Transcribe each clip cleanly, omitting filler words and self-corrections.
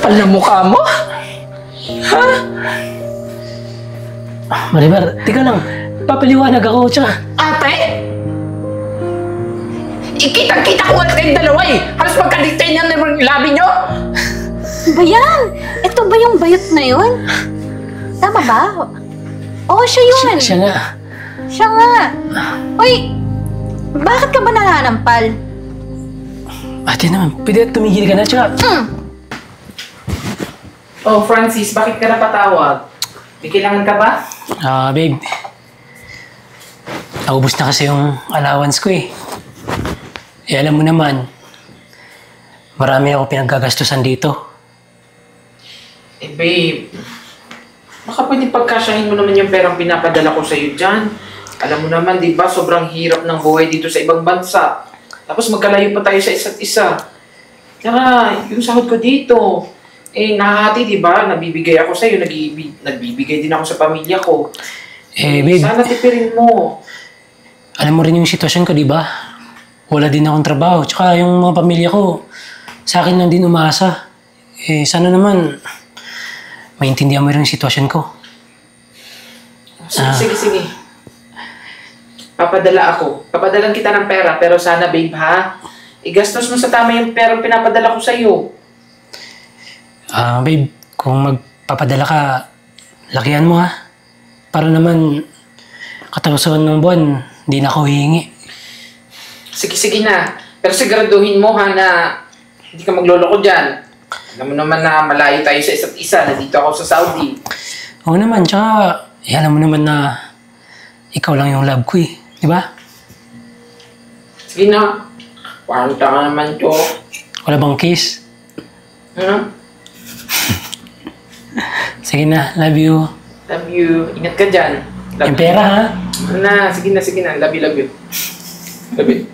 Kapal na mukha mo? Ha? Marimar, teka lang. Papaliwanag ako, tsaka... Ate? Ikita-kita ko nga kayong dalawa eh. Halos magkalitay na naman yung labi nyo. Ba yan? Ito ba yung bayot na yun? Tama ba? Oo, siya yun. Siya nga. Siya nga. Uy, bakit ka ba nananampal? Ate naman, pwede tumigil ka na, tsaka... Oh, Francis, bakit ka napatawag? May kailangan ka ba? Babe. Naubos na kasi yung allowance ko eh. Eh, alam mo naman, marami ako pinagkagastusan dito. Eh, babe, baka pwede pagkasyahin mo naman yung perang pinapadala ko sa'yo dyan. Alam mo naman, di ba, sobrang hirap ng buhay dito sa ibang bansa. Tapos magkalayo pa tayo sa isa't isa. Tsaka, yung sahod ko dito, eh, nahahati, di ba? Nabibigay ako sa'yo, nagbibigay din ako sa pamilya ko. Eh, babe, Sana tipirin mo. alam mo rin yung sitwasyon ko, di ba? Wala din akong trabaho. Tsaka yung mga pamilya ko, sa akin lang din umaasa. Eh, sana naman, maintindihan mo rin yung sitwasyon ko. Sige. Papadala ako. Papadalan kita ng pera, pero sana, babe, ha? Igastos mo sa tama yung perang pinapadala ko sa'yo. Babe, kung magpapadala ka, lakihan mo ha. Para naman, katapusan ng buwan, hindi na ako hihingi. Sige na. Pero siguraduhin mo, ha, na hindi ka magloloko dyan. Alam mo naman na malayo tayo sa isa't isa. Nandito ako sa Saudi. Oo naman, tsaka, alam mo naman na ikaw lang yung love ko eh. Di ba? Sige na. Parang tanga naman to. Wala bang kiss? Ano? Sige na, love you. Love you. Ingat ka dyan. Yung pera ha? Ano na, sige na. Love you. Love you.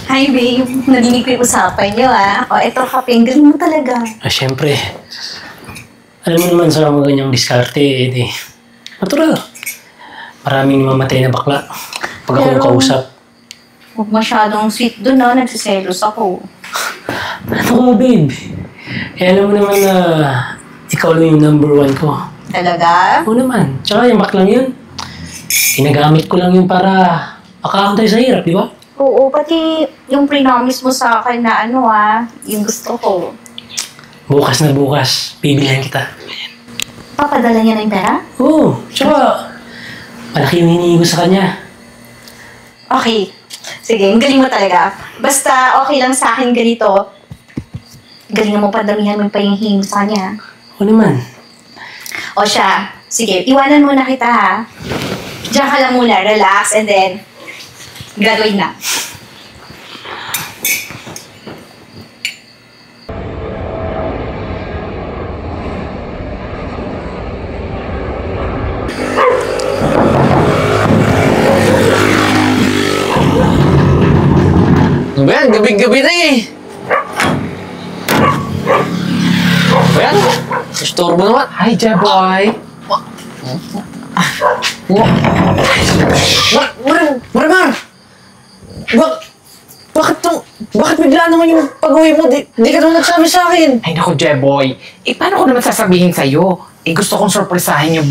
Hi, babe. Narinig ko yung usapan niyo, ah. O, eto, kapeng. Galing mo talaga. Siyempre. Alam mo naman sa mga ganyang diskarte, eh, natural. Maraming mamatay na bakla pag ako Pero, kausap. Huwag masyadong sweet dun, no? Nagsiselos ako. Ano ka, babe? Alam mo naman na ikaw lang yung number 1 ko. Talaga? Oo naman. Tsaka yung baklang yun, ginagamit ko lang yun para makakaon tayo sa hirap, di ba? Oo, pati yung pre-promise mo sa akin na ano, yung gusto ko. Bukas na bukas, bibilihan kita. Papadala niya ng pera? Oo, tsaka malaki yung hinihingi ko sa kanya. Okay. Sige, ang galing mo talaga. Basta okay lang sa akin ganito. Galing mo padamihan mo pa yung hingin sa kanya. Oo naman. O siya, sige, iwanan muna kita ha. Diyan ka lang muna, relax, and then, gagawin na. Ayan, gabi-gabi na eh. Ayan, istorbo naman. Hi, Jaboy. Marimar! Bakit bigla naman yung pag-uwi mo? Di ka naman nagsabi sa akin. Ay, naku, Jaboy. Eh, paano ko naman sasabihin sa'yo? Eh, gusto kong surprisahin yung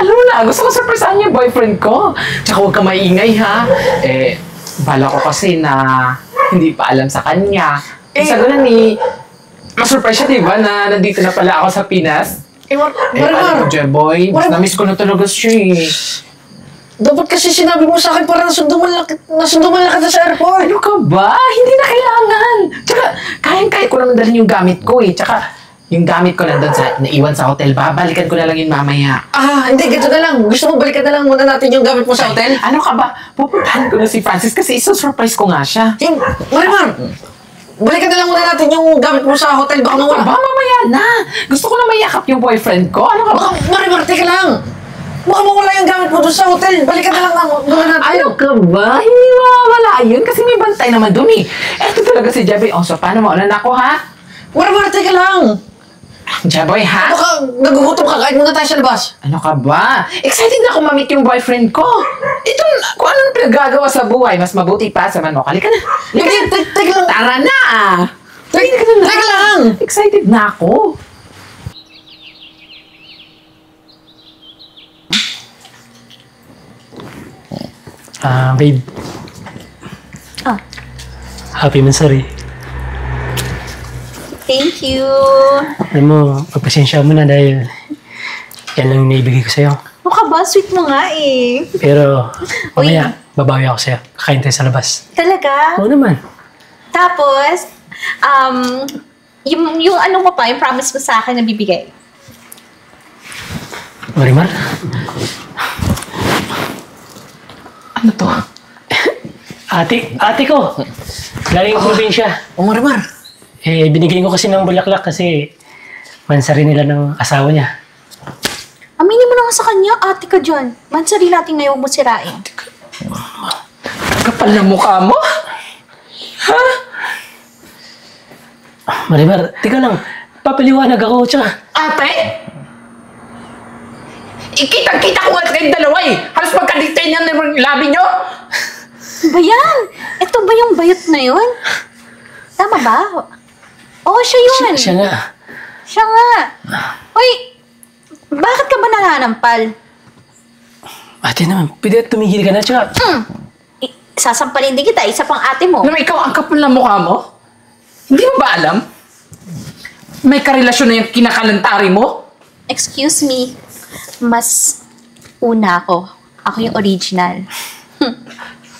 Alam mo na, gusto kong surprisahin yung boyfriend ko. Tsaka huwag ka maingay, ha? Eh, bala ko kasi na hindi pa alam sa kanya. Eh, sa ganun eh, ma-surprise siya, diba, na nandito na pala ako sa Pinas? Marimar! Alam mo, Jaboy, mas na-miss ko na talaga siya eh. Dapat kasi sinabi mo sa akin para nasundo man lang kita sa airport. Ano ka ba? Hindi na kailangan. Tsaka, kaya ko naman dalhin yung gamit ko eh. Tsaka, yung gamit ko nandun naiwan sa hotel. Babalikan ko na lang yun mamaya. Hindi, gito na lang. Gusto mo balikan na lang muna natin yung gamit mo sa hotel? Ano ka ba? Pupuntahan ko na si Francis kasi surprise ko nga siya. Marimar! Balikan na lang muna natin yung gamit mo sa hotel. Baka mawala. Ba, mamaya na. Gusto ko na mayakap yung boyfriend ko. Ano ka ba? Marimar, teka lang! Baka mawala yung gamit mo doon sa hotel. Balikan na lang muna natin. Ano ka ba? Hindi mawawala yun kasi may bantay naman dun eh. Eto talaga si Jaboy. So, paano maulan ako, ha? Marimar, teka lang! Jaboy, ha? Ano ka? Nagugutom ka? Kain muna tayo sa labas. Ano ka ba? Excited na ako ma-meet yung boyfriend ko. Ito, kung anong pinagagawa sa buhay, mas mabuti pa sa manok. Halika na. Hindi, teka lang. Tara na! Teka lang. Excited na ako. Babe. Ah. Happy Mansari. Thank you. Alam mo, pagpasensya mo na dahil yan lang yung naibigay ko sa'yo. Ano ka ba? Sweet mo nga eh. Pero, mamaya, babawi ako sa'yo. Kakain tayo sa labas. Talaga? Oo naman. Tapos, yung ano mo pa, yung promise mo sa akin na bibigay. Marimar? Ano to? Ate ko! Galing probinsya. O Marimar. Binigay ko kasi ng bulaklak kasi mansari nila ng asawa niya. Aminin mo na nga sa kanya, ate ka dyan. Mansari natin ngayon mo sirain. Kapal na mukha mo? Ha? Marimar, teka lang. Papaliwanag ako, tsaka... Ate? Ikitang-kita ko nga kayong dalawa eh. Halos magkadiktayin yan ng labi nyo. Ba yan? Ito ba yung bayot na yun? Tama ba? Oo, siya yun. Siya nga. Siya nga. Uy, bakit ka ba nananampal? Ate naman, pwede tumigil ka na, tsaka... Sasampalin din kita, isa pang ate mo. Alam mo, ikaw ang kapal na mukha mo? Hindi mo ba alam? May karelasyon na yung kinakalantari mo? Excuse me, mas una ako. Ako yung original.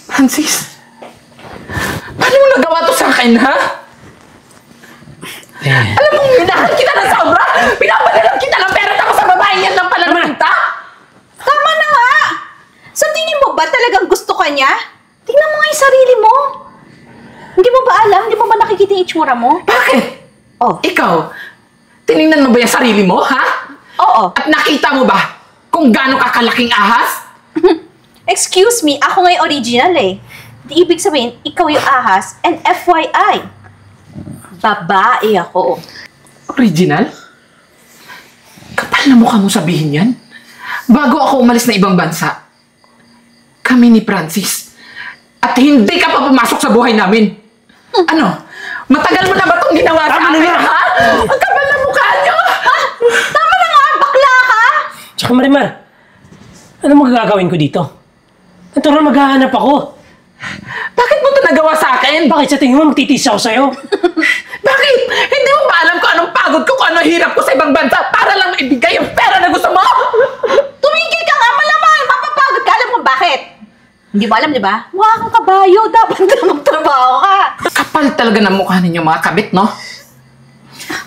Francis, paano mo nagawa to sa akin, ha? Alam mo, minahal kita ng sobra! Pinapadalang kita ng pera tapos sa babae yan lang pala nakita! Tama na nga! Sa tingin mo ba talagang gusto ka niya? Tingnan mo nga yung sarili mo. Hindi mo ba alam? Hindi mo ba nakikita yung itsura mo? Bakit? Oh, Ikaw, tinignan mo ba yung sarili mo, ha? oo. At nakita mo ba kung gaano kakalaking ahas? Excuse me, ako nga yung original eh. Di ibig sabihin, ikaw yung ahas, and FYI, babae ako. Original? Kapal na mukha mo sabihin yan. Bago ako umalis na ibang bansa, kami ni Francis. At hindi ka pa pumasok sa buhay namin. Ano? Matagal mo na ba itong ginawa sa akin, ha? Ang kapal na mukha niyo! Tama na nga, bakla ka! Tsaka Marimar, ano magagawin ko dito? Natural maghahanap ako. Bakit mo ito nagawa sa akin? Bakit sa tingin mo magtitiis ako sa'yo? Bakit? Hindi mo ba alam kung anong pagod ko, kung anong hirap ko sa ibang bansa para lang maibigay yung pera na gusto mo? Tumigil ka nga, malamang! Mapapagod ka, alam mo bakit? Hindi mo alam, di ba? Mukha kang kabayo, dapat na magtrabaho ka. Kapal talaga ng mukha ninyo mga kabit, no?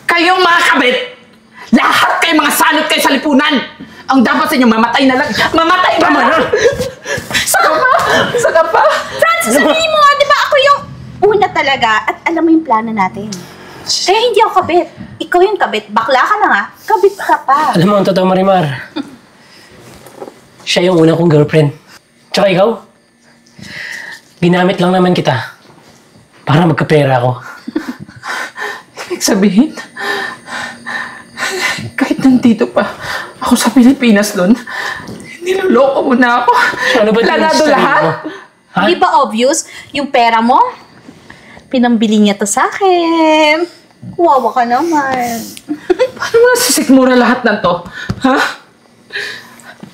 Kayong mga kabit, lahat kayo mga salot kayo sa lipunan. Ang dapat sa inyo, mamatay na lang. Mamatay na lang! Saka pa! Saka pa! Francis, sabihin mo nga, di ba ako yung una talaga at alam mo yung plano natin. Kaya hindi ako kabit. Ikaw yung kabit. Bakla ka na nga. Kabit ka pa. Alam mo ang totoo, Marimar. Siya yung unang kong girlfriend. Tsaka ikaw, ginamit lang naman kita para magkapera ako. Ibig sabihin, kahit nandito pa ako sa Pilipinas doon, niloloko mo na ako. Ano ba Planado lahat? Ha? Hindi ba obvious? Yung pera mo, pinambili niya to sa akin. Kuwawa ka naman. Paano mo nasisikmura lahat ng to? Ha?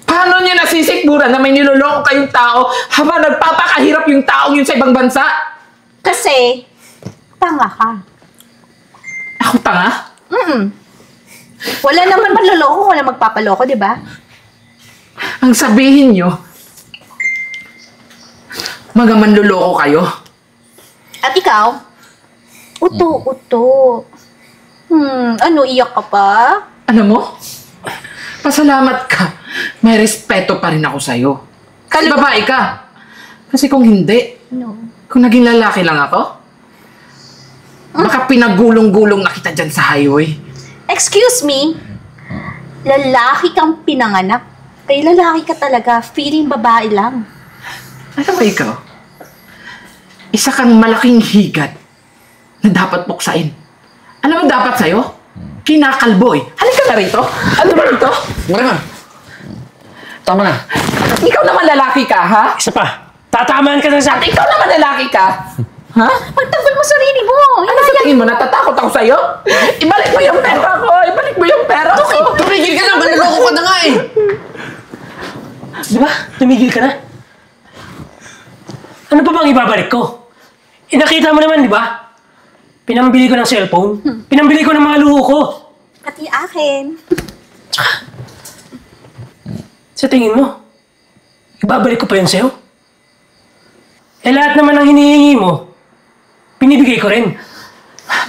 Paano niya nasisikmura na may niloloko kayong tao habang nagpapakahirap yung taong yun sa ibang bansa? Kasi, tanga ka. Ako tanga? Wala naman manloloko, wala magpapaloko, di ba? Ang sabihin nyo, mga manloloko kayo. At ikaw, uto. Ano, iyak ka pa? Alam mo, pasalamat ka. May respeto pa rin ako sa'yo. Kasi babae ka. Kasi kung hindi, No. kung naging lalaki lang ako, baka pinagulong-gulong na kita dyan sa highway. Excuse me, lalaki kang pinanganak. Kaya lalaki ka talaga, feeling babae lang. Alam mo ikaw, isa kang malaking higat na dapat buksain. Alam mo dapat sa'yo? kinakalbo eh. Halika na rito. Ano ba rito? Marimar! Tama na. Ikaw naman lalaki ka, ha? Isa pa. Tatamaan ka na sa At ikaw naman lalaki ka. Ha? Pagtanggol mo sarili mo. Ano sa tingin mo? Natatakot ako sa'yo? Ibalik mo yung pera ko! Ibalik mo yung pera ko! Tumigil ka na! Manloloko ka na nga eh! Di ba? Tumigil ka na. Ano pa bang ibabalik ko? Nakita mo naman, di ba? Pinambili ko ng cellphone. Pinambili ko ng mga luho ko. Pati akin. Sa tingin mo, ibabalik ko pa yun sa'yo? Eh lahat naman ng hinihingi mo, binibigay ko rin.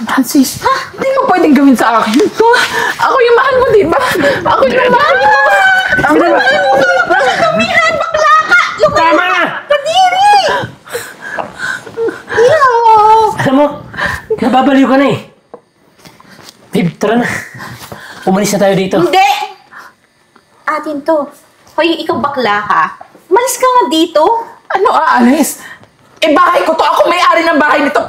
Francis, hindi mo pwedeng gawin sa akin ito. Ako yung mahal mo, di ba? Ako yung mahal mo. Ako yung mahal mo. Tumihan, bakla ka! Tama na! Kadiri! Yo! Alam mo, nababaliw ka na eh. Babe, tara na. Umalis na tayo dito. Hindi! Atin to. Hoy, ikaw bakla ka. Malis ka nga dito. Ano aalis? Eh bahay ko to. Ako may-ari ng bahay nito.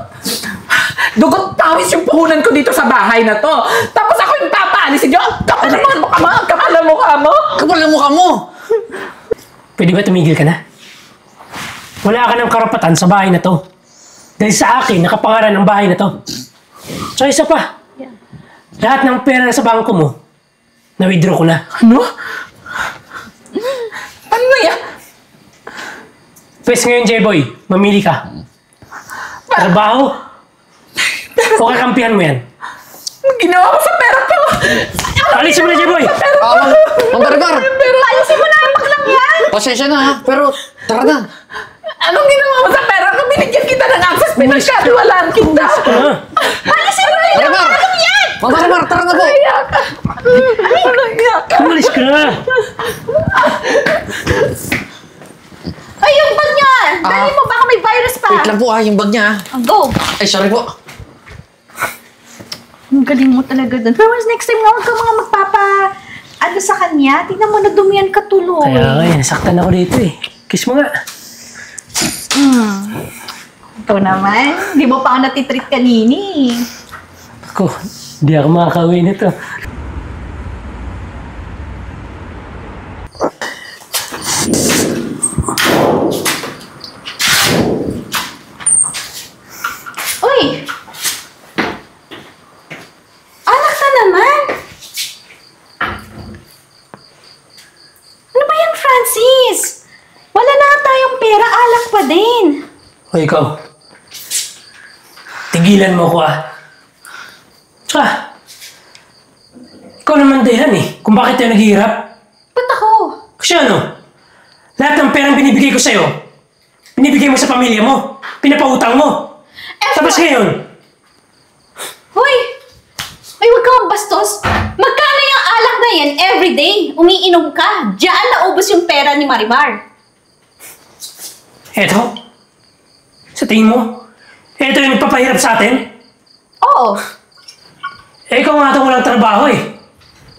Dugot tawis yung puhunan ko dito sa bahay na to. Tapos ako yung papaalis niyo. Kapal naman mukha mo. Kapal ang mukha mo. Kapal ang mukha mo! Pwede ba tumigil ka na? Wala ka ng karapatan sa bahay na to. Dahil sa akin, nakapangalan ng bahay na to. So isa pa. Lahat ng pera sa bangko mo, na-withdraw ko na. Ano? Ano na yan? Pwes ngayon, J-Boy, mamili ka. Trabaho? O kakampihan mo yan? Anong ginawa mo sa pera ko? Alisin mo na, J-Boy! Ma'am Marimar! Alisin mo na ang baklang yan! Pasensya na ha, pero tara na. Anong ginawa mo sa pera ko? Binigyan kita ng access. Pinagkatiwalaan kita. Alisin mo na yung Marimar! baklang yan! Ma'am Marimar, tara na po! Naiya ka. Naiya ka. Umalis ka na! Ay, yung bag niyan! Dali mo, baka may virus pa. Wait lang po yung bag niya ha. Go! Ay, sorry po. Ang galing mo talaga dun. Pero next time nga, huwag ka mga ano sa kanya. Tingnan mo, nadumihan ka tuloy. Kaya nga, nasaktan ako dito eh. Kiss mo nga. Ikaw naman. Di mo pa ako natitreat kanini. Ako, di ako makakauwi nito. Uy! Anak na naman! Ano ba yan, Francis? Wala na tayong pera, alak pa din. O ikaw, tigilan mo ko ah. Tsaka, ikaw naman dahilan eh, kung bakit tayo naghihirap. Ba't ako? Kasi ano, lahat ng perang binibigay ko sa'yo, binibigay mo sa pamilya mo, pinapautang mo. Tapos ngayon, Hoy! Ay, huwag kang bastos. Magkano yung alak na yan everyday? Umiinom ka. Diyan naubos yung pera ni Marimar. eto, sa tingin mo, eto yung nagpapahirap sa atin. Oo. Eh, ikaw nga ito walang trabaho eh.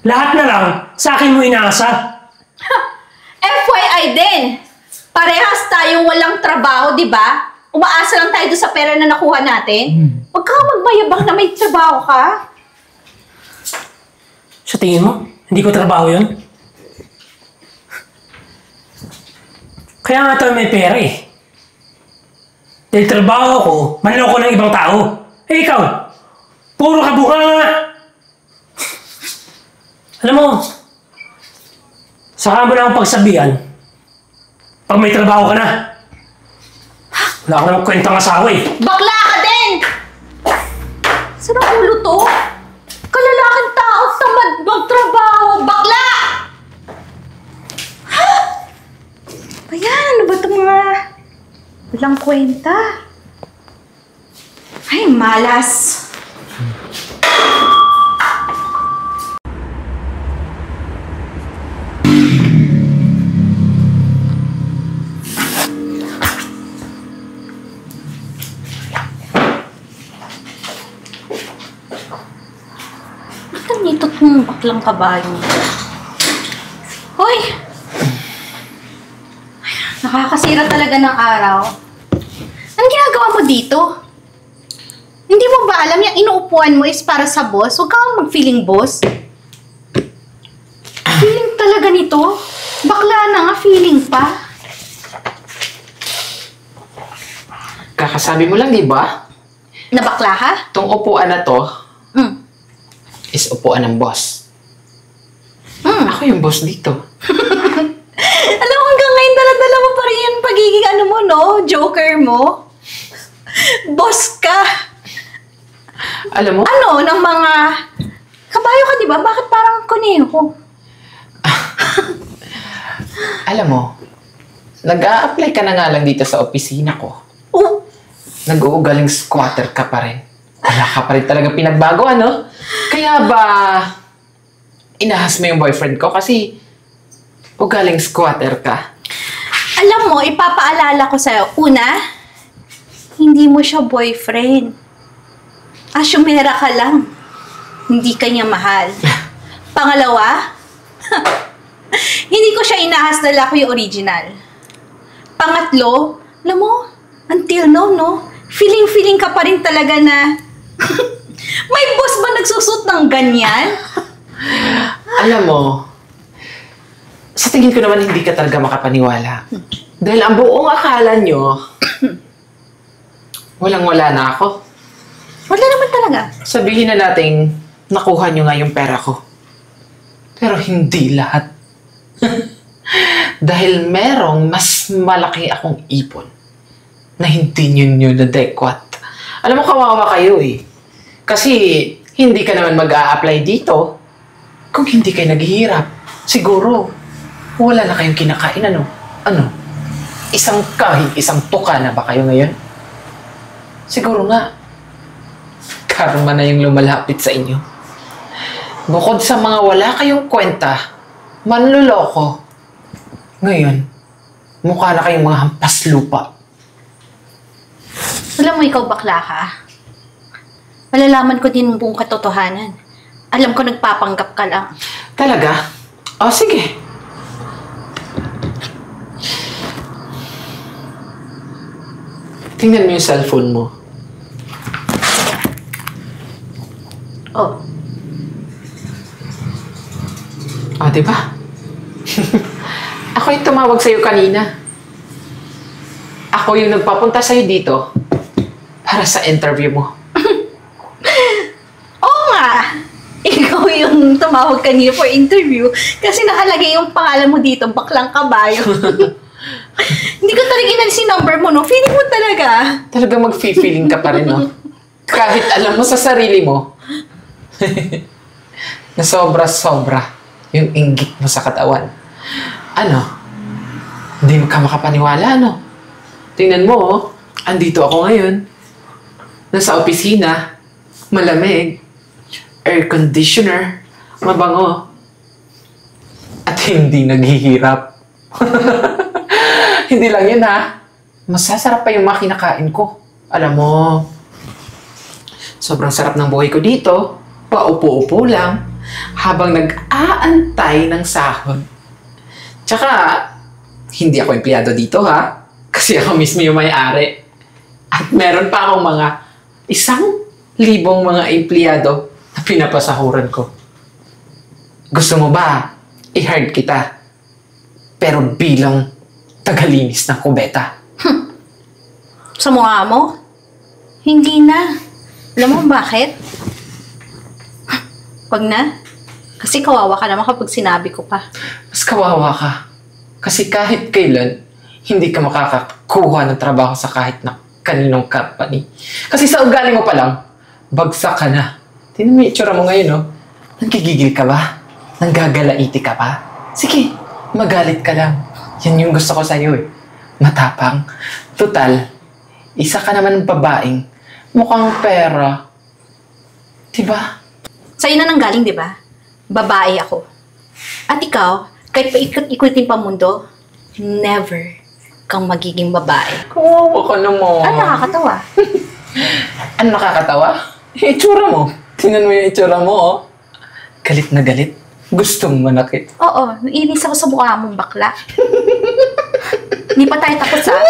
Lahat na lang, sa akin mo inaasa. FYI din. Parehas tayong walang trabaho, di ba? Umaasa lang tayo doon sa pera na nakuha natin. Huwag kang magmayabang na may trabaho ka. Sa tingin mo, hindi ko trabaho yun? Kaya nga tayo may pera eh. Dahil trabaho ko, manloko ng ibang tao. Eh ikaw, puro ka bunga. Alam mo, saka mo na akong pagsabihan, pag may trabaho ka na. Wala ka ng kwentang asawa eh. Bakla ka din! Saan ang ulo to? Kalalaking tao, tamad magtrabaho. Bakla! Ha? Ayan, ano ba itong mga walang kwenta? Ay, malas. Ba't ang nitot mong baklang kabayo? Hoy! Ay, nakakasira talaga ng araw. Anong ginagawa mo dito? Hindi mo ba alam yung inuupuan mo is para sa boss. Huwag kang mag-feeling boss. Feeling talaga nito. Bakla na nga, feeling pa. Kakasabi mo lang, di ba? Na bakla ha? Itong upuan na to is upuan ng boss. Ako yung boss dito. Alam mo, hanggang ngayon dala-dala mo pa rin yung pagiging ano mo, no? Joker mo. Boss ka. Alam mo? Ano, ng mga... Kabayo ka, di ba? Bakit parang kuneho? Alam mo, nag-a-apply ka na nga lang dito sa opisina ko. Oh, Nag-uugaling squatter ka pa rin. Wala ka pa rin talaga pinagbago, ano? Kaya ba, inahas mo yung boyfriend ko kasi ugaling squatter ka? alam mo, ipapaalala ko sa'yo. Una, hindi mo siya boyfriend. Asyumera ka lang. Hindi ka niya mahal. Pangalawa, hindi ko siya inahas dahil ako yung original. Pangatlo, alam mo, until now, no? Feeling ka pa rin talaga na may boss ba nagsusot ng ganyan? Alam mo, sa tingin ko naman hindi ka talaga makapaniwala. Dahil ang buong akala nyo, walang-wala na ako. Wala naman talaga. Sabihin na nating nakuha nyo nga yung pera ko. Pero hindi lahat. Dahil merong mas malaki akong ipon na hindi nyo nadekwat. Alam mo, kawawa kayo eh. Kasi hindi ka naman mag-a-apply dito kung hindi kayo naghihirap. Siguro, wala na kayong kinakain, ano? Ano? Isang tuka na ba kayo ngayon? Siguro nga, karma na yung lumalapit sa inyo. Bukod sa mga wala kayong kwenta, manluloko. Ngayon, mukha na kayong mga hampas lupa. Alam mo, ikaw bakla ka. Malalaman ko din buong katotohanan. Alam ko nagpapanggap ka lang. Talaga? O, sige. Tingnan mo yung cellphone mo. Oh, O, diba? Ako yung tumawag sa'yo kanina. Ako yung nagpapunta sa'yo dito para sa interview mo. oo nga! Ikaw yung tumawag kanina for interview kasi nakalagay yung pangalan mo dito, baklang kabayo. Hindi ko talaga inalis yung number mo, no? Feeling mo talaga. Talagang mag-feeling ka pa rin, no? Kahit alam mo sa sarili mo na sobra-sobra yung inggit mo sa katawan. Ano? Hindi ka makapaniwala, no? Tingnan mo, oh. Andito ako ngayon. Nasa opisina. Malamig. Air conditioner. Mabango. At hindi naghihirap. Hindi lang yun, ha? Masasarap pa yung mga kinakain ko. Alam mo, sobrang sarap ng buhay ko dito. Paupo-upo lang habang nag-aantay ng sahod. Tsaka, hindi ako empleyado dito, ha? Kasi ako mismo yung may-ari. At meron pa akong mga 1,000 mga empleyado na pinapasahuran ko. Gusto mo ba i-hire kita? Pero bilang tagalinis ng kubeta. Sa mukha mo? Hindi na. Alam mo bakit? Wag na. Kasi kawawa ka naman kapag sinabi ko pa. Mas kawawa ka. Kasi kahit kailan, hindi ka makakakuha ng trabaho sa kahit na kaninong company. Kasi sa ugali mo pa lang, bagsak ka na. Tingnan mo yung itsura mo ngayon, no? Nagigigil ka ba? Nanggagalaiti ka pa? Sige, magalit ka lang. Yan yung gusto ko sa'yo eh. Matapang. Total, isa ka naman ng babaeng mukhang pera. Diba? Sa'yo na nanggaling, di ba? Babae ako. At ikaw, kahit paikot-ikutin pa mundo, never kang magiging babae. Kawawa ka naman. Ano nakakatawa? Ano nakakatawa? Yung itsura mo. Tingnan mo yung itsura mo, oh. Galit na galit. Gustong manakit. Oo, naiinis ako sa mukha mong bakla. Hindi pa tayo tapos, ha?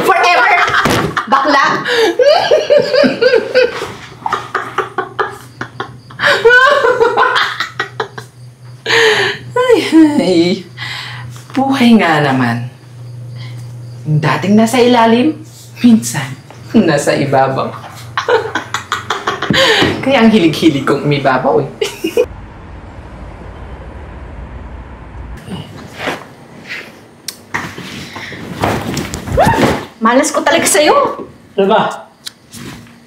Forever! Bakla! Eh, buhay nga naman. Yung dating nasa ilalim, minsan nasa ibabaw. Kaya ang hilig-hilig kong umibabaw eh. Malas ko talaga sa'yo. Ano ba?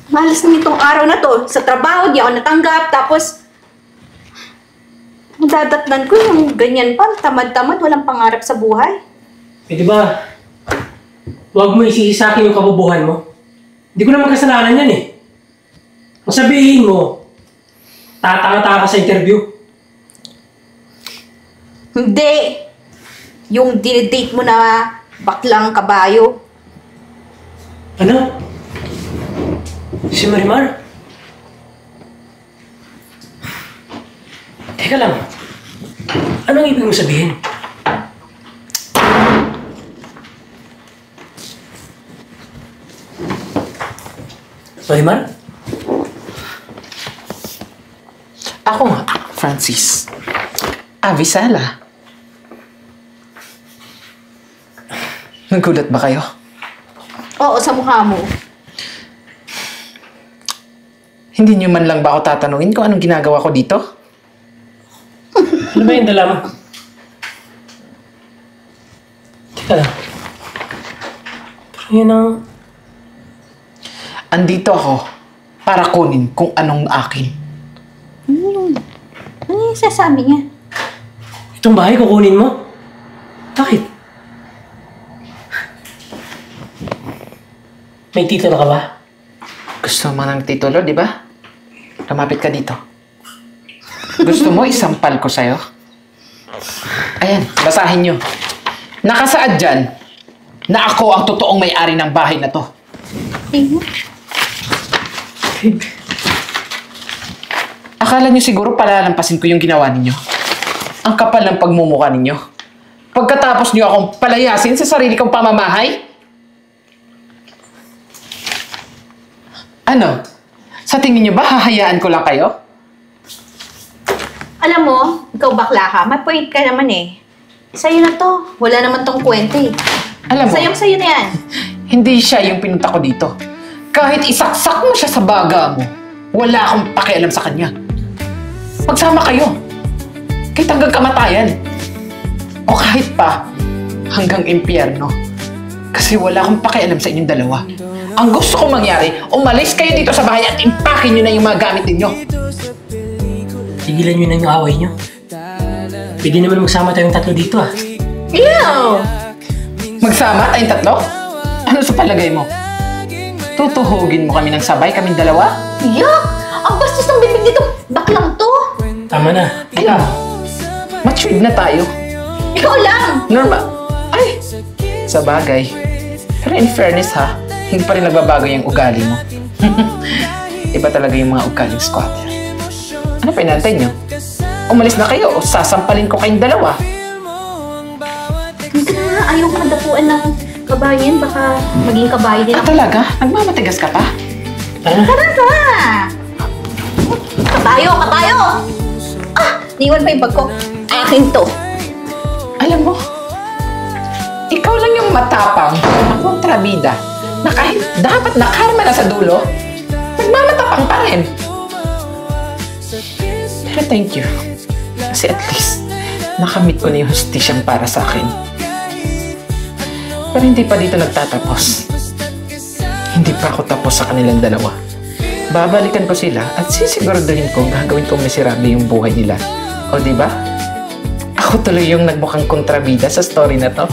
Malas na itong araw na to. Sa trabaho, di ako natanggap. Tapos, nadadatnan ko yung ganyan pa. Tamad-tamad, walang pangarap sa buhay. Eh di ba, huwag mo isisi sa akin yung kabubuhan mo. Hindi ko naman kasalanan yan eh. Kung sabihin mo, tatanga-taka ka sa interview. Hindi. Yung dinidate mo na baklang kabayo. Ano? Si Marimar? Teka lang. Anong ibig mo sabihin? Marimar? Ako nga, Francis. Avisala. Nagulat ba kayo? Oo, sa mukha mo. Hindi niyo man lang ba ako tatanungin kung anong ginagawa ko dito? Ano ba yung dala mo? Teka lang. Parang yan ang... Andito ako para kunin kung anong akin. Ano yung sasabi niya? Itong bahay kukunin mo? Bakit? May titulo ka ba? Gusto mo ng titulo, di ba? Lumapit ka dito. Gusto mo isampal ko sa'yo? Ayan, basahin nyo. Nakasaad dyan na ako ang totoong may-ari ng bahay na to. Akala nyo siguro palalampasin ko yung ginawa ninyo. Ang kapal ng pagmumukha ninyo. Pagkatapos nyo akong palayasin sa sarili kong pamamahay? Ano? Sa tingin nyo ba hahayaan ko lang kayo? Alam mo, ikaw bakla ka. May point ka naman eh. Sa'yo na to. Wala naman tong kwento eh. Alam mo, Sa'yo na yan. hindi siya yung pinunta ko dito. Kahit isaksak mo siya sa baga mo, wala akong pakialam sa kanya. Magsama kayo. Kahit hanggang kamatayan. O kahit pa, hanggang impyerno. Kasi wala akong pakialam sa inyong dalawa. Ang gusto kong mangyari, umalis kayo dito sa bahay at impakin nyo na yung mga gamit ninyo. Tigilan nyo na yung away nyo. Pwede naman magsama tayong tatlo dito ah. Ew! Magsama tayong tatlo? Ano sa palagay mo? Tutuhugin mo kami ng sabay, kaming dalawa? Yuck! Ang bastos ng bibig nito. Baklang to. Tama na. Alam mo, matured na tayo. Ikaw lang. Normal. Ay, sa bagay. Pero in fairness ha, hindi pa rin nagbabago yung ugali mo. Iba talaga yung mga ugaling squatter. Ano pa inantay nyo? Umalis na kayo o sasampalin ko kayong dalawa. Hindi na. Ayaw ko madapuan ng kabayan. Baka maging kabayo din Ah, ako. talaga? Nagmamatigas ka pa? Tara. Tara na! Kabayo! Kabayo! Ah! Niwan pa yung bag ko. Akin to. Alam mo, ikaw lang yung matapang na kontrabida na kahit dapat nakarma na sa dulo, nagmamatapang pa rin. Pero thank you. Kasi at least, nakamit ko na yung hustisyang para sa akin. Pero hindi pa dito nagtatapos. Hindi pa ako tapos sa kanilang dalawa. Babalikan ko sila at sisiguraduhin kong gagawin kong miserable yung buhay nila. O diba? Ako tuloy yung nagmukhang kontrabida sa story na to.